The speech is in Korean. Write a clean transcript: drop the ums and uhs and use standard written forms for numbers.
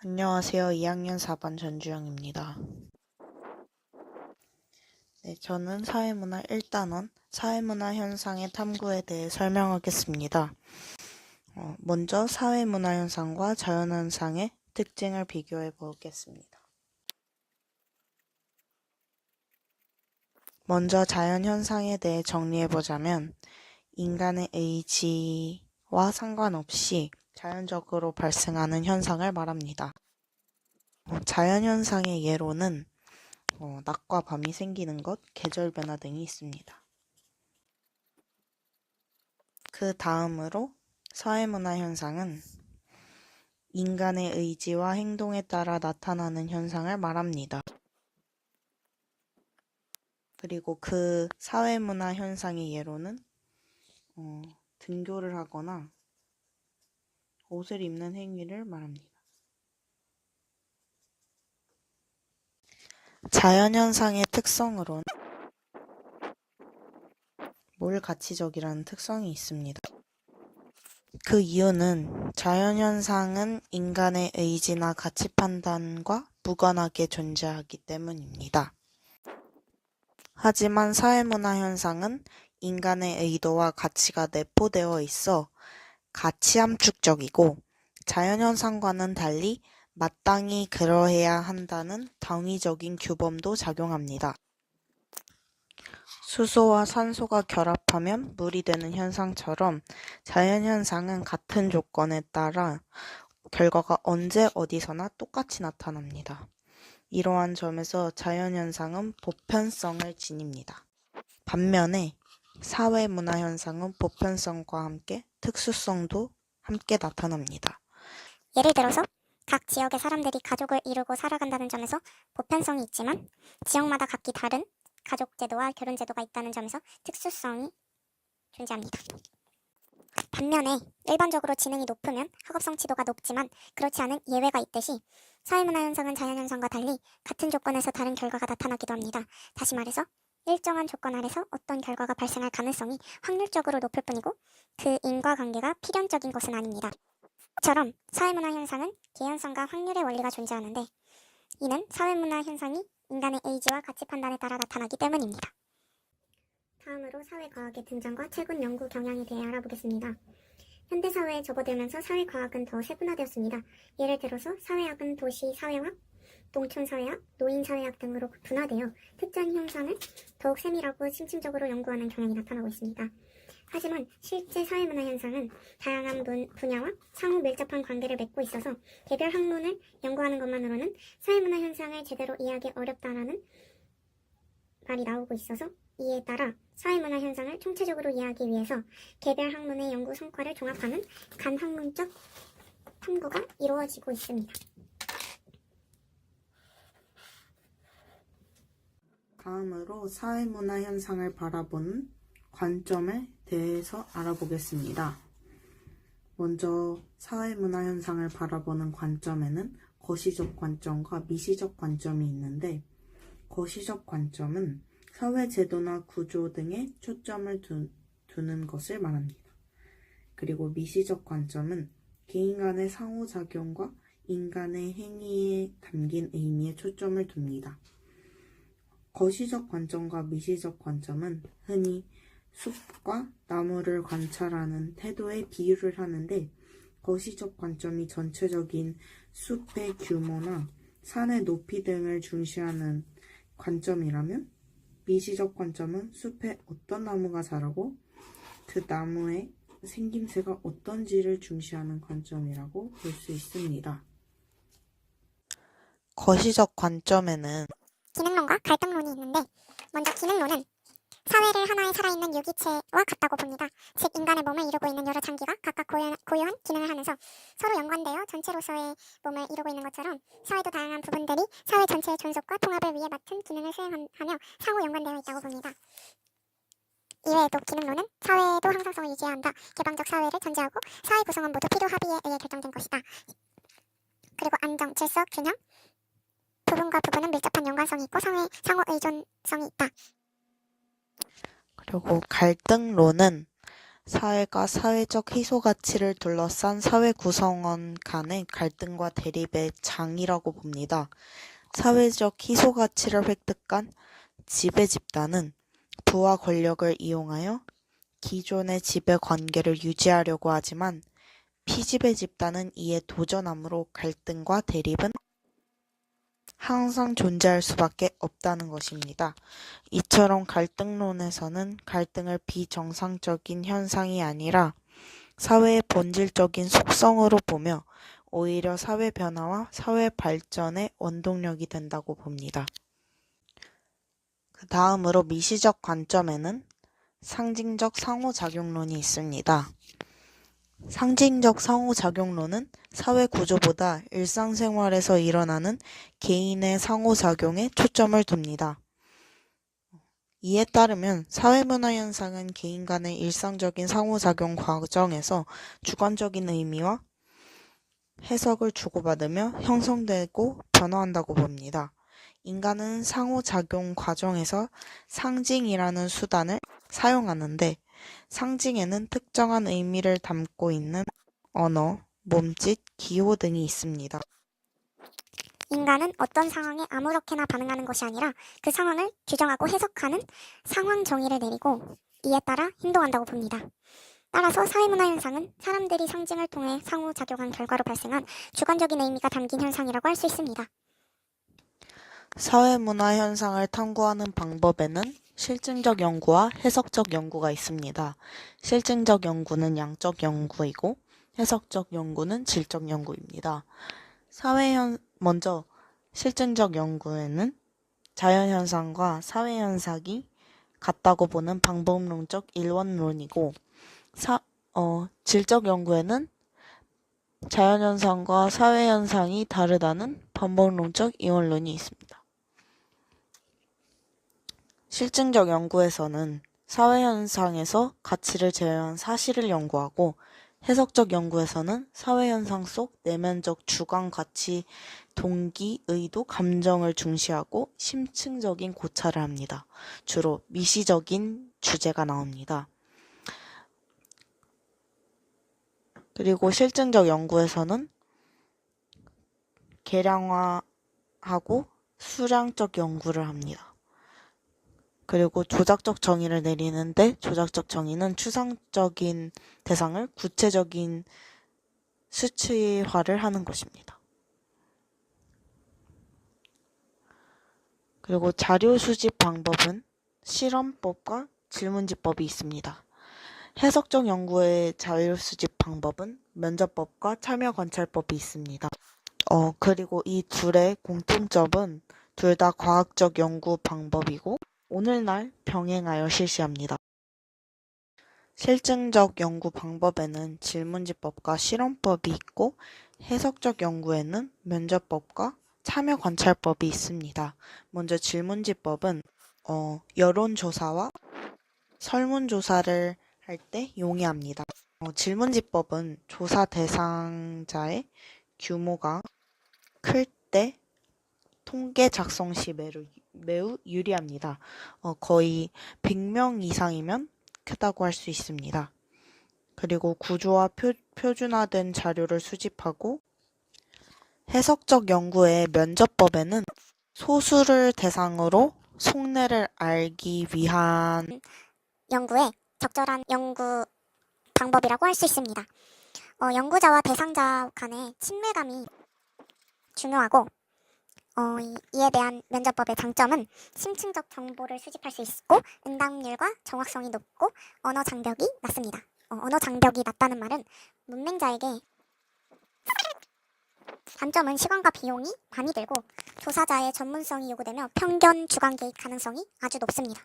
안녕하세요. 2학년 4반 전주영입니다. 네, 저는 사회문화 1단원 사회문화 현상의 탐구에 대해 설명하겠습니다. 먼저 사회문화 현상과 자연현상의 특징을 비교해 보겠습니다. 먼저 자연현상에 대해 정리해 보자면 인간의 의지와 상관없이 자연적으로 발생하는 현상을 말합니다. 자연현상의 예로는 낮과 밤이 생기는 것, 계절 변화 등이 있습니다. 그 다음으로 사회문화 현상은 인간의 의지와 행동에 따라 나타나는 현상을 말합니다. 그리고 그 사회문화 현상의 예로는 등교를 하거나 옷을 입는 행위를 말합니다. 자연현상의 특성으로는 몰가치적이라는 특성이 있습니다. 그 이유는 자연현상은 인간의 의지나 가치 판단과 무관하게 존재하기 때문입니다. 하지만 사회문화 현상은 인간의 의도와 가치가 내포되어 있어 가치 함축적이고 자연현상과는 달리 마땅히 그러해야 한다는 당위적인 규범도 작용합니다. 수소와 산소가 결합하면 물이 되는 현상처럼 자연현상은 같은 조건에 따라 결과가 언제 어디서나 똑같이 나타납니다. 이러한 점에서 자연현상은 보편성을 지닙니다. 반면에 사회문화현상은 보편성과 함께 특수성도 함께 나타납니다. 예를 들어서 각 지역의 사람들이 가족을 이루고 살아간다는 점에서 보편성이 있지만 지역마다 각기 다른 가족 제도와 결혼 제도가 있다는 점에서 특수성이 존재합니다. 반면에 일반적으로 지능이 높으면 학업 성취도가 높지만 그렇지 않은 예외가 있듯이 사회문화 현상은 자연현상과 달리 같은 조건에서 다른 결과가 나타나기도 합니다. 다시 말해서 일정한 조건 아래서 어떤 결과가 발생할 가능성이 확률적으로 높을 뿐이고 그 인과관계가 필연적인 것은 아닙니다. 처럼 사회문화 현상은 개연성과 확률의 원리가 존재하는데 이는 사회문화 현상이 인간의 의지와 가치 판단에 따라 나타나기 때문입니다. 다음으로 사회과학의 등장과 최근 연구 경향에 대해 알아보겠습니다. 현대사회에 접어들면서 사회과학은 더 세분화되었습니다. 예를 들어서 사회학은 도시사회학, 농촌사회학, 노인사회학 등으로 분화되어 특정 현상을 더욱 세밀하고 심층적으로 연구하는 경향이 나타나고 있습니다. 하지만 실제 사회문화 현상은 다양한 분야와 상호 밀접한 관계를 맺고 있어서 개별 학문을 연구하는 것만으로는 사회문화 현상을 제대로 이해하기 어렵다라는 말이 나오고 있어서 이에 따라 사회문화 현상을 총체적으로 이해하기 위해서 개별 학문의 연구 성과를 종합하는 간학문적 탐구가 이루어지고 있습니다. 다음으로 사회문화 현상을 바라보는 관점에 대해서 알아보겠습니다. 먼저 사회문화 현상을 바라보는 관점에는 거시적 관점과 미시적 관점이 있는데 거시적 관점은 사회 제도나 구조 등에 초점을 두는 것을 말합니다. 그리고 미시적 관점은 개인 간의 상호작용과 인간의 행위에 담긴 의미에 초점을 둡니다. 거시적 관점과 미시적 관점은 흔히 숲과 나무를 관찰하는 태도에 비유를 하는데 거시적 관점이 전체적인 숲의 규모나 산의 높이 등을 중시하는 관점이라면 미시적 관점은 숲에 어떤 나무가 자라고 그 나무의 생김새가 어떤지를 중시하는 관점이라고 볼 수 있습니다. 거시적 관점에는 기능론과 갈등론이 있는데 먼저 기능론은 사회를 하나의 살아있는 유기체와 같다고 봅니다. 즉 인간의 몸을 이루고 있는 여러 장기가 각각 고유한 기능을 하면서 서로 연관되어 전체로서의 몸을 이루고 있는 것처럼 사회도 다양한 부분들이 사회 전체의 존속과 통합을 위해 맡은 기능을 수행하며 상호 연관되어 있다고 봅니다. 이외에도 기능론은 사회도 항상성을 유지해야 한다. 개방적 사회를 전제하고 사회 구성원 모두 필요 합의에 의해 결정된 것이다. 그리고 안정, 질서, 균형, 부분과 부분은 밀접한 연관성이 있고 상호 의존성이 있다. 그리고 갈등론은 사회가 사회적 희소 가치를 둘러싼 사회 구성원 간의 갈등과 대립의 장이라고 봅니다. 사회적 희소 가치를 획득한 지배 집단은 부와 권력을 이용하여 기존의 지배 관계를 유지하려고 하지만 피지배 집단은 이에 도전함으로 갈등과 대립은 항상 존재할 수밖에 없다는 것입니다. 이처럼 갈등론에서는 갈등을 비정상적인 현상이 아니라 사회의 본질적인 속성으로 보며 오히려 사회 변화와 사회 발전의 원동력이 된다고 봅니다. 그 다음으로 미시적 관점에는 상징적 상호작용론이 있습니다. 상징적 상호작용론은 사회 구조보다 일상생활에서 일어나는 개인의 상호작용에 초점을 둡니다. 이에 따르면 사회문화 현상은 개인 간의 일상적인 상호작용 과정에서 주관적인 의미와 해석을 주고받으며 형성되고 변화한다고 봅니다. 인간은 상호작용 과정에서 상징이라는 수단을 사용하는데 상징에는 특정한 의미를 담고 있는 언어, 몸짓, 기호 등이 있습니다. 인간은 어떤 상황에 아무렇게나 반응하는 것이 아니라 그 상황을 규정하고 해석하는 상황 정의를 내리고 이에 따라 행동한다고 봅니다. 따라서 사회문화 현상은 사람들이 상징을 통해 상호작용한 결과로 발생한 주관적인 의미가 담긴 현상이라고 할 수 있습니다. 사회문화 현상을 탐구하는 방법에는 실증적 연구와 해석적 연구가 있습니다. 실증적 연구는 양적 연구이고 해석적 연구는 질적 연구입니다. 먼저 실증적 연구에는 자연현상과 사회현상이 같다고 보는 방법론적 일원론이고 질적 연구에는 자연현상과 사회현상이 다르다는 방법론적 이원론이 있습니다. 실증적 연구에서는 사회현상에서 가치를 제외한 사실을 연구하고 해석적 연구에서는 사회현상 속 내면적 주관, 가치, 동기, 의도, 감정을 중시하고 심층적인 고찰을 합니다. 주로 미시적인 주제가 나옵니다. 그리고 실증적 연구에서는 계량화하고 수량적 연구를 합니다. 그리고 조작적 정의를 내리는데 조작적 정의는 추상적인 대상을 구체적인 수치화를 하는 것입니다. 그리고 자료 수집 방법은 실험법과 질문지법이 있습니다. 해석적 연구의 자료 수집 방법은 면접법과 참여 관찰법이 있습니다. 그리고 이 둘의 공통점은 둘 다 과학적 연구 방법이고 오늘날 병행하여 실시합니다. 실증적 연구 방법에는 질문지법과 실험법이 있고 해석적 연구에는 면접법과 참여 관찰법이 있습니다. 먼저 질문지법은 여론조사와 설문조사를 할 때 용이합니다. 질문지법은 조사 대상자의 규모가 클 때 통계 작성 시 매우 유리합니다. 거의 100명 이상이면 크다고 할 수 있습니다. 그리고 구조화 표준화된 자료를 수집하고 해석적 연구의 면접법에는 소수를 대상으로 속내를 알기 위한 연구에 적절한 연구 방법이라고 할 수 있습니다. 연구자와 대상자 간의 친밀감이 중요하고 이에 대한 면접법의 장점은 심층적 정보를 수집할 수 있고 응답률과 정확성이 높고 언어 장벽이 낮습니다. 언어 장벽이 낮다는 말은 문맹자에게 단점은 시간과 비용이 많이 들고 조사자의 전문성이 요구되며 편견, 주관 개입 가능성이 아주 높습니다.